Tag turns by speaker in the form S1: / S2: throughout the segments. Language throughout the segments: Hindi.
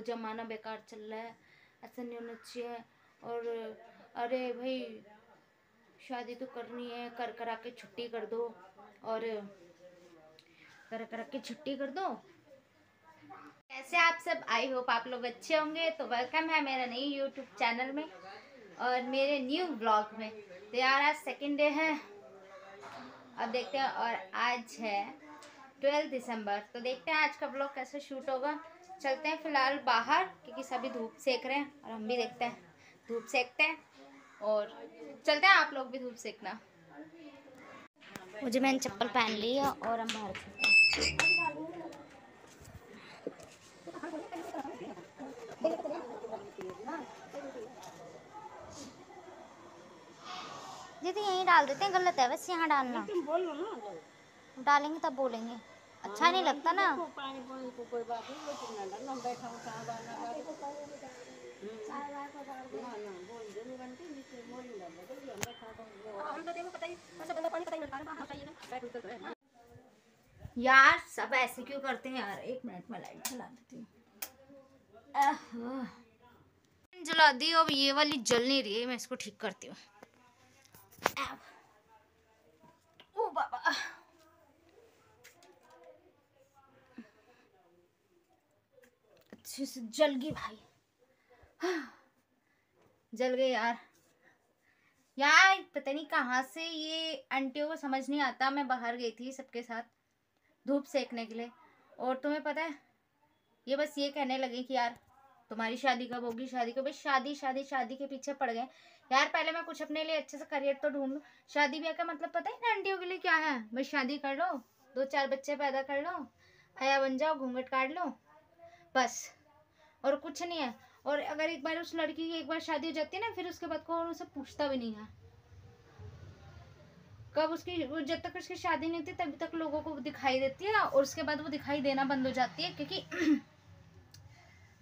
S1: ज़माना बेकार चल रहा है, ऐसा नहीं होना चाहिए। और अरे भाई शादी तो करनी है, कर करा के छुट्टी कर दो, और कर करा के छुट्टी कर दो। कैसे आप सब, आई होप आप लोग अच्छे होंगे। तो वेलकम है मेरा नई यूट्यूब चैनल में और मेरे न्यू ब्लॉग में। तो यार आज सेकंड डे है, अब देखते हैं। और आज है 12 दिसंबर, तो देखते हैं आज का ब्लॉग कैसे शूट होगा। चलते हैं फिलहाल बाहर, क्योंकि सभी धूप सेक रहे हैं और हम भी देखते हैं धूप सेकते हैं, और चलते हैं, आप लोग भी धूप सेकना। मुझे मैंने चप्पल पहन ली है और हम बाहर चलते हैं। दीदी यहीं डाल देते हैं, गलत है वैसे यहाँ डालना। तुम बोलो ना, डालेंगे तब बोलेंगे, अच्छा नहीं लगता ना। पानी को कोई बात नहीं, वो कितना डालना, हम बैठा हूं कहां बाहर बोल दे नु घंटे नीचे मोरी डाल दे, हम बैठा हूं। हम तो देखो पता ही ऐसा बंदा पानी पता ही नहीं डाल बाहर चाहिए ना, बैठ उतर है यार। सब ऐसे क्यों करते हैं यार। एक मिनट में लाइट जला देती हूँ। जला दी, अब ये वाली जल नहीं रही है, मैं इसको ठीक करती हूँ। ओ बाबा, अच्छे से जल गई भाई, जल गई यार। यार पता नहीं कहाँ से ये आंटियों को समझ नहीं आता। मैं बाहर गई थी सबके साथ धूप सेकने के लिए, और तुम्हें पता है ये बस ये कहने लगे कि यार तुम्हारी शादी कब होगी, शादी कब। शादी शादी शादी के पीछे पड़ गए यार। पहले मैं कुछ अपने लिए अच्छे से करियर तो ढूंढ लूं। शादी ब्याह का मतलब पता है ना आंटियों के लिए क्या है? बस शादी कर लो, 2-4 बच्चे पैदा कर लो, हया बन जाओ, घूंघट काट लो, बस, और कुछ नहीं है। और अगर एक बार उस लड़की की एक बार शादी हो जाती है ना, फिर उसके बाद कौन उसे पूछता भी नहीं है। कब उसकी, जब तक उसकी शादी नहीं होती तभी तक लोगों को दिखाई देती है, और उसके बाद वो दिखाई देना बंद हो जाती है। क्योंकि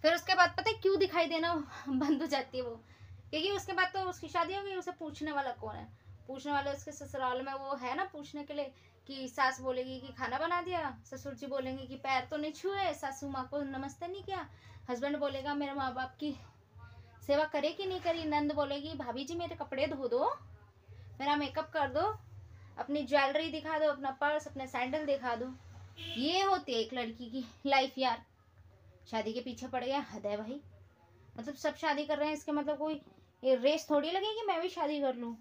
S1: फिर उसके बाद पता है क्यों दिखाई देना बंद हो जाती है वो? क्योंकि उसके बाद तो उसकी शादी हो गई, उसे पूछने वाला कौन है? पूछने वाला उसके ससुराल में वो है ना पूछने के लिए, कि सास बोलेगी कि खाना बना दिया, ससुर जी बोलेंगे कि पैर तो नहीं छुए, सासू माँ को नमस्ते नहीं किया, हस्बैंड बोलेगा मेरे माँ बाप की सेवा करे कि नहीं करी, नंद बोलेगी भाभी जी मेरे कपड़े धो दो, मेरा मेकअप कर दो, अपनी ज्वेलरी दिखा दो, अपना पर्स, अपने सैंडल दिखा दो। ये होती है एक लड़की की लाइफ यार। शादी के पीछे पड़ गया, हद है भाई। मतलब सब शादी कर रहे हैं, इसके मतलब कोई ये रेस थोड़ी लगेगी मैं भी शादी कर लूं।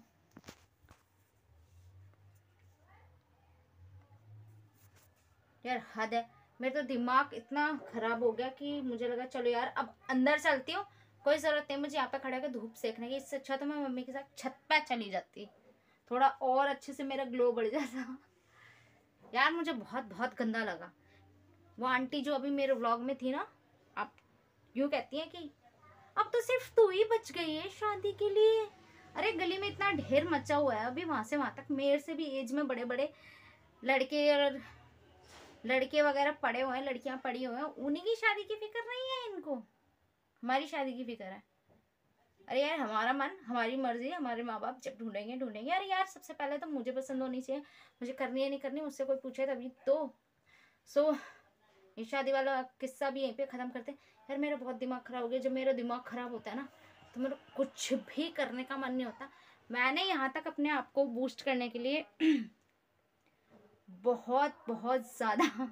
S1: यार हद है। मेरा तो दिमाग इतना खराब हो गया कि मुझे लगा चलो यार अब अंदर चलती हूँ, कोई जरूरत नहीं मुझे यहाँ पे खड़े होकर धूप सेकने की। इससे अच्छा तो मैं मम्मी के साथ छत पे चली जाती, थोड़ा और अच्छे से मेरा ग्लो बढ़ जाता। यार मुझे बहुत बहुत गंदा लगा। वो आंटी जो अभी मेरे व्लॉग में थी ना, आप यूँ कहती हैं कि अब तो सिर्फ तू ही बच गई है शादी के लिए। अरे गली में इतना ढेर मचा हुआ है, अभी वहां से वहां तक मेरे से भी एज में बड़े बड़े लड़के और लड़के वगैरह पड़े हुए हैं, लड़कियां पड़ी हुई हैं, उन्हीं की शादी की फिक्र नहीं है इनको, हमारी शादी की फिक्र है। अरे यार हमारा मन, हमारी मर्जी, हमारे माँ बाप जब ढूंढेंगे ढूंढेंगे। अरे यार सबसे पहले तो मुझे पसंद होनी चाहिए, मुझे करनी है नहीं करनी मुझसे कोई पूछे तभी तो। सो ये शादी वाला किस्सा भी यहीं पे ख़त्म करते हैं। यार मेरा बहुत दिमाग ख़राब हो गया। जब मेरा दिमाग ख़राब होता है ना तो मेरा कुछ भी करने का मन नहीं होता। मैंने यहाँ तक अपने आप को बूस्ट करने के लिए बहुत बहुत ज़्यादा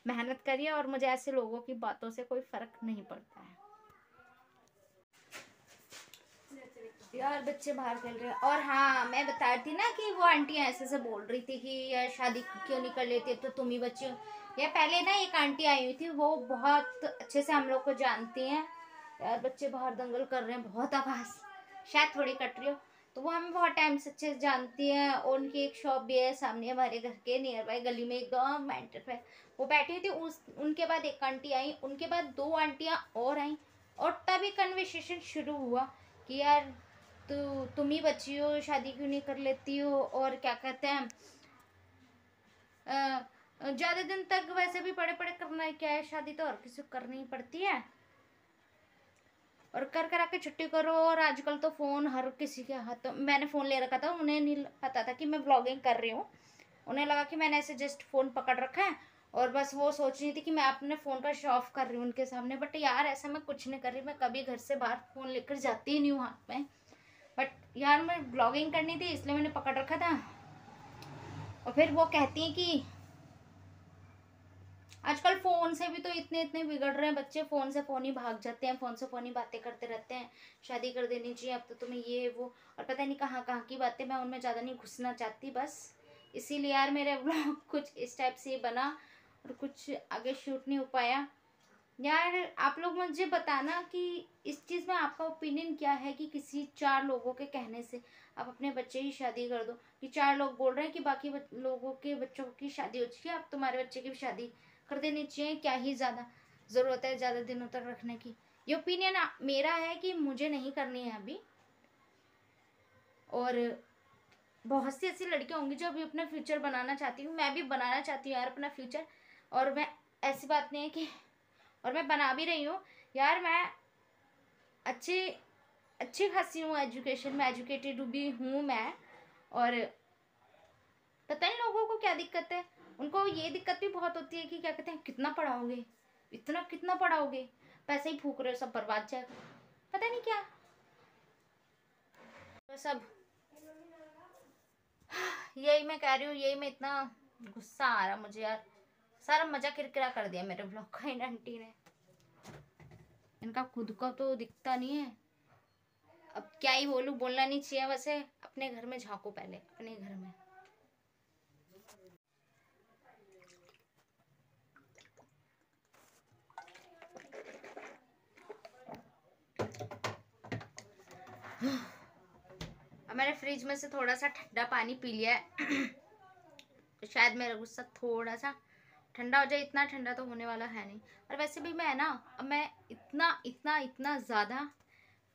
S1: मेहनत करी है, और मुझे ऐसे लोगों की बातों से कोई फ़र्क नहीं पड़ता है। यार बच्चे बाहर खेल रहे हैं। और हाँ मैं बता रही थी ना कि वो आंटी ऐसे से बोल रही थी कि यार शादी क्यों नहीं कर लेती, तो तुम ही बच्चे हो। या पहले ना एक आंटी आई हुई थी, वो बहुत अच्छे से हम लोग को जानती हैं। यार बच्चे बाहर दंगल कर रहे हैं, बहुत आवाज़, शायद थोड़ी कट रही हो। तो वो हमें बहुत टाइम से अच्छे से जानती हैं, और उनकी एक शॉप भी है सामने हमारे घर के नियर बाई गली में एकदम मेंटर पे। वो बैठी थी, उनके बाद एक आंटी आई, उनके बाद 2 आंटियाँ और आई, और तभी कन्वर्सेशन शुरू हुआ कि यार तो तुम ही बच्ची हो, शादी क्यों नहीं कर लेती हो, और क्या कहते हैं ज़्यादा दिन तक वैसे भी पड़े पड़े करना है, क्या है शादी तो और किसी को करनी ही पड़ती है, और कर कर आके छुट्टी करो। और आजकल तो फ़ोन हर किसी के हाथ, मैंने फ़ोन ले रखा था, उन्हें नहीं पता था कि मैं ब्लॉगिंग कर रही हूँ, उन्हें लगा कि मैंने ऐसे जस्ट फ़ोन पकड़ रखा है और बस वो सोच रही थी कि मैं अपने फ़ोन का शो ऑफ कर रही हूँ उनके सामने, बट यार ऐसा मैं कुछ नहीं कर रही। मैं कभी घर से बाहर फ़ोन लेकर जाती ही नहीं हूँ हाथ में। बट यार मैं ब्लॉगिंग करनी थी इसलिए मैंने पकड़ रखा था। और फिर वो कहती हैं कि आजकल फ़ोन से भी तो इतने इतने बिगड़ रहे हैं बच्चे, फ़ोन से फ़ोन ही भाग जाते हैं, फ़ोन से फ़ोन ही बातें करते रहते हैं, शादी कर देनी चाहिए अब तो तुम्हें, ये वो, और पता नहीं कहाँ कहाँ की बातें। मैं उनमें ज़्यादा नहीं घुसना चाहती बस, इसीलिए यार मेरा ब्लॉग कुछ इस टाइप से बना और कुछ आगे शूट नहीं हो पाया। यार आप लोग मुझे बताना कि इस चीज़ में आपका ओपिनियन क्या है कि किसी 4 लोगों के कहने से आप अपने बच्चे की शादी कर दो, कि 4 लोग बोल रहे हैं कि बाकी लोगों के बच्चों की शादी हो चुकी है, अब तुम्हारे बच्चे की भी शादी कर देनी चाहिए, क्या ही ज़्यादा ज़रूरत है ज़्यादा दिनों तक रखने की। ये ओपिनियन मेरा है कि मुझे नहीं करनी है अभी। और बहुत सी ऐसी लड़कियां होंगी जो अभी अपना फ्यूचर बनाना चाहती हूँ, मैं भी बनाना चाहती हूँ यार अपना फ्यूचर। और मैं, ऐसी बात नहीं है कि, और मैं बना भी रही हूँ यार। मैं अच्छी अच्छी खासी हूँ, एजुकेशन में एजुकेटेड भी हूँ मैं। और पता नहीं लोगों को क्या दिक्कत है, उनको ये दिक्कत भी बहुत होती है कि क्या कहते हैं, कितना पढ़ाओगे, इतना कितना पढ़ाओगे, पैसे ही फूक रहे हो, सब बर्बाद जाएगा, पता नहीं क्या। तो सब यही मैं कह रही हूँ, यही मैं, इतना गुस्सा आ रहा मुझे यार, सारा मजा किरकिरा कर दिया मेरे ब्लॉग का इन आंटी ने। इनका खुद का तो दिखता नहीं है, अब क्या ही बोलूं, बोलना नहीं चाहिए वैसे। अपने घर में झांको पहले, अपने घर में। अब मैंने फ्रिज में से थोड़ा सा ठंडा पानी पी लिया है तो शायद मेरा गुस्सा थोड़ा सा ठंडा हो जाए, इतना ठंडा तो होने वाला है नहीं। और वैसे भी मैं ना, अब मैं इतना इतना इतना ज़्यादा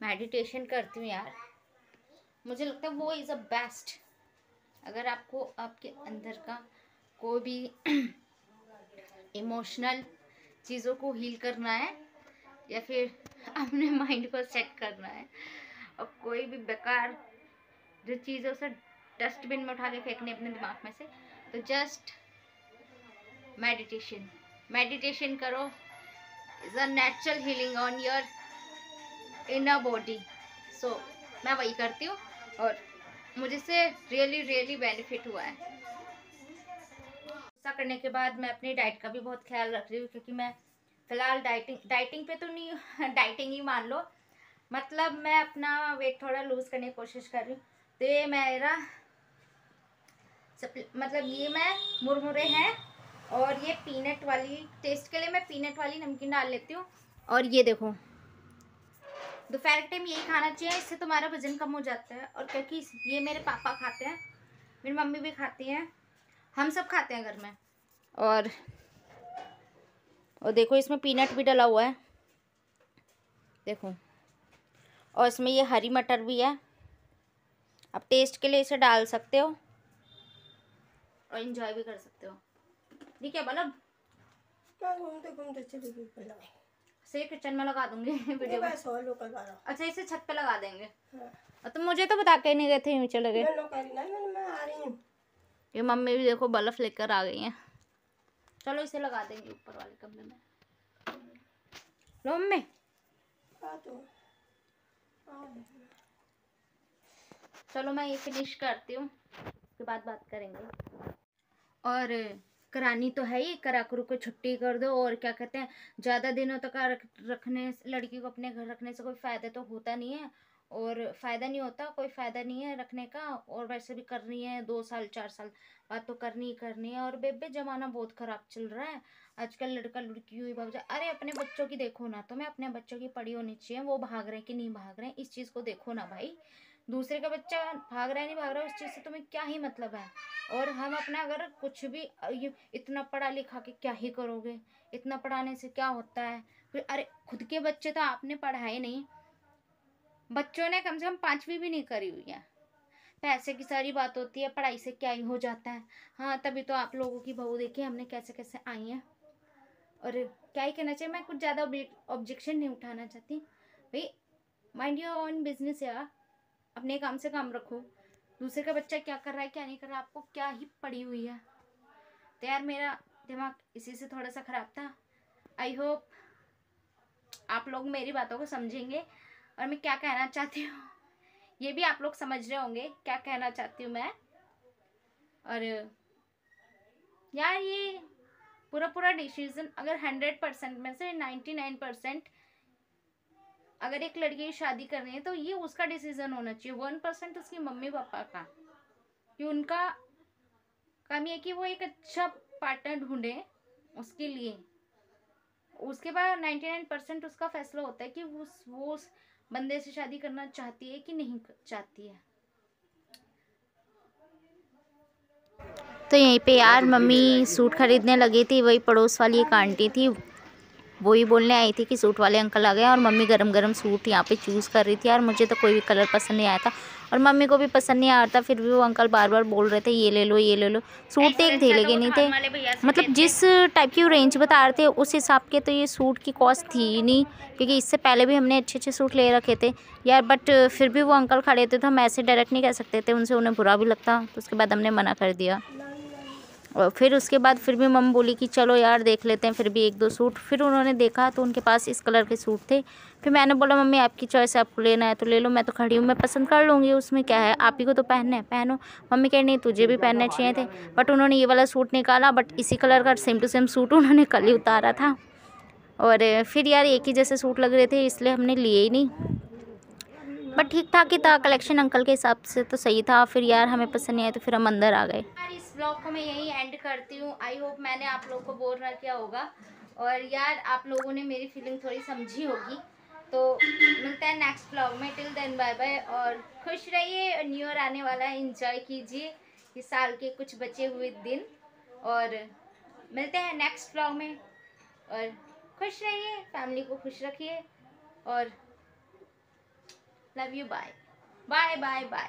S1: मेडिटेशन करती हूँ यार, मुझे लगता है वो इज़ अ बेस्ट। अगर आपको आपके अंदर का कोई भी इमोशनल चीज़ों को हील करना है, या फिर अपने माइंड को सेट करना है, और कोई भी बेकार जो चीज़ों से डस्टबिन में उठा के फेंकने अपने दिमाग में से, तो जस्ट मेडिटेशन, मेडिटेशन करो, is a natural healing on your inner body. So मैं वही करती हूँ और मुझे से रियली रियली बेनिफिट हुआ है। ऐसा करने के बाद मैं अपनी डाइट का भी बहुत ख्याल रख रही हूँ, क्योंकि मैं फिलहाल डाइटिंग पे तो नहीं डाइटिंग ही मान लो, मतलब मैं अपना वेट थोड़ा लूज करने की कोशिश कर रही हूँ। तो ये मेरा मतलब ये मैं मुरमुरे हैं, और ये पीनट वाली, टेस्ट के लिए मैं पीनट वाली नमकीन डाल लेती हूँ। और ये देखो, दोपहर के टाइम यही खाना चाहिए, इससे तुम्हारा वजन कम हो जाता है। और क्योंकि ये मेरे पापा खाते हैं, मेरी मम्मी भी खाती हैं, हम सब खाते हैं घर में। और देखो इसमें पीनट भी डला हुआ है, देखो, और इसमें ये हरी मटर भी है। आप टेस्ट के लिए इसे डाल सकते हो और एंजॉय भी कर सकते हो। ठीक है बल्लभ,
S2: घूमते घूमते चली गई पहला
S1: से किचन में लगा दूंगी वीडियो में।
S2: लोकल वाला।
S1: अच्छा, इसे छत पे लगा देंगे।
S2: हाँ।
S1: तो मुझे तो बता के नहीं गए थे, यूं चले गए।
S2: मैं आ रही हूँ।
S1: ये मम्मी भी देखो बल्ब लेकर आ गई हैं। चलो इसे लगा देंगे ऊपर वाले कमरे में। लो मम्मी, चलो मैं ये फिनिश करती हूँ, उसके बाद बात करेंगे। और करानी तो है ही, करा करू को छुट्टी कर दो। और क्या कहते हैं, ज़्यादा दिनों तक रखने, लड़की को अपने घर रखने से कोई फ़ायदा तो होता नहीं है, और फ़ायदा नहीं होता, कोई फ़ायदा नहीं है रखने का। और वैसे भी करनी है 2 साल 4 साल बाद तो करनी ही करनी है। और बेबे ज़माना बहुत ख़राब चल रहा है आजकल, लड़का लड़की हुई भाग जाए। अरे अपने बच्चों की देखो ना, तो मैं अपने बच्चों की पड़ी होनी चाहिए, वो भाग रहे हैं कि नहीं भाग रहे हैं, इस चीज़ को देखो ना भाई। दूसरे का बच्चा भाग रहा है नहीं भाग रहा है, उस चीज़ से तुम्हें क्या ही मतलब है। और हम अपना अगर कुछ भी इतना पढ़ा लिखा के क्या ही करोगे, इतना पढ़ाने से क्या होता है फिर। अरे खुद के बच्चे तो आपने पढ़ाए नहीं, बच्चों ने कम से कम 5वीं भी नहीं करी हुई है। पैसे की सारी बात होती है, पढ़ाई से क्या ही हो जाता है। हाँ तभी तो आप लोगों की बहू देखी हमने कैसे कैसे आई हैं। और क्या ही कहना चाहिए, मैं कुछ ज़्यादा ऑब्जेक्शन नहीं उठाना चाहती भाई। माइंड योर ओन बिजनेस यार, अपने काम से काम रखो। दूसरे का बच्चा क्या कर रहा है क्या नहीं कर रहा है, आपको क्या ही पड़ी हुई है। तो यार मेरा दिमाग इसी से थोड़ा सा ख़राब था। आई होप आप लोग मेरी बातों को समझेंगे और मैं क्या कहना चाहती हूँ ये भी आप लोग समझ रहे होंगे क्या कहना चाहती हूँ मैं। और यार ये पूरा डिसीजन अगर 100% में से 99% अगर एक लड़की की शादी करनी है तो ये उसका डिसीजन होना चाहिए, 1% उसकी मम्मी पापा का, कि उनका काम ये है कि वो एक अच्छा पार्टनर ढूंढे उसके लिए। उसके बाद 99% उसका फैसला होता है कि वो उस बंदे से शादी करना चाहती है कि नहीं चाहती है। तो यहीं पे यार मम्मी सूट खरीदने लगी थी, वही पड़ोस वाली एक आंटी थी वो ही बोलने आई थी कि सूट वाले अंकल आ गए और मम्मी गरम गरम सूट यहाँ पे चूज़ कर रही थी। यार मुझे तो कोई भी कलर पसंद नहीं आया था और मम्मी को भी पसंद नहीं आ रहा था, फिर भी वो अंकल बार बार बोल रहे थे ये ले लो ये ले लो। सूट एक थे लेकिन नहीं थे, मतलब जिस टाइप की रेंज बता रहे थे उस हिसाब के तो ये सूट की कॉस्ट थी ही नहीं, क्योंकि इससे पहले भी हमने अच्छे अच्छे सूट ले रखे थे यार। बट फिर भी वो अंकल खड़े थे तो हम ऐसे डायरेक्ट नहीं कह सकते थे उनसे, उन्हें बुरा भी लगता, तो उसके बाद हमने मना कर दिया। और फिर उसके बाद फिर भी मम्मी बोली कि चलो यार देख लेते हैं फिर भी एक दो सूट। फिर उन्होंने देखा तो उनके पास इस कलर के सूट थे। फिर मैंने बोला मम्मी आपकी चॉइस है, आपको लेना है तो ले लो, मैं तो खड़ी हूँ, मैं पसंद कर लूँगी, उसमें क्या है, आप ही को तो पहनना है पहनो। मम्मी कह नहीं तुझे भी पहनने चाहिए थे, बट उन्होंने ये वाला सूट निकाला, बट इसी कलर का सेम टू सेम सूट उन्होंने कल ही उतारा था। और फिर यार एक ही जैसे सूट लग रहे थे इसलिए हमने लिए ही नहीं, बट ठीक ठाक ही था कलेक्शन, अंकल के हिसाब से तो सही था। फिर यार हमें पसंद नहीं आया तो फिर हम अंदर आ गए। यार इस ब्लॉग को मैं यहीं एंड करती हूँ। आई होप मैंने आप लोगों को बोर ना किया होगा और यार आप लोगों ने मेरी फीलिंग थोड़ी समझी होगी। तो मिलते हैं नेक्स्ट ब्लॉग में, टिल देन बाय बाय और खुश रहिए। न्यू ईयर आने वाला है, एंजॉय कीजिए इस साल के कुछ बचे हुए दिन और मिलते हैं नेक्स्ट ब्लॉग में। और खुश रहिए, फैमिली को खुश रखिए और love you, bye bye bye bye.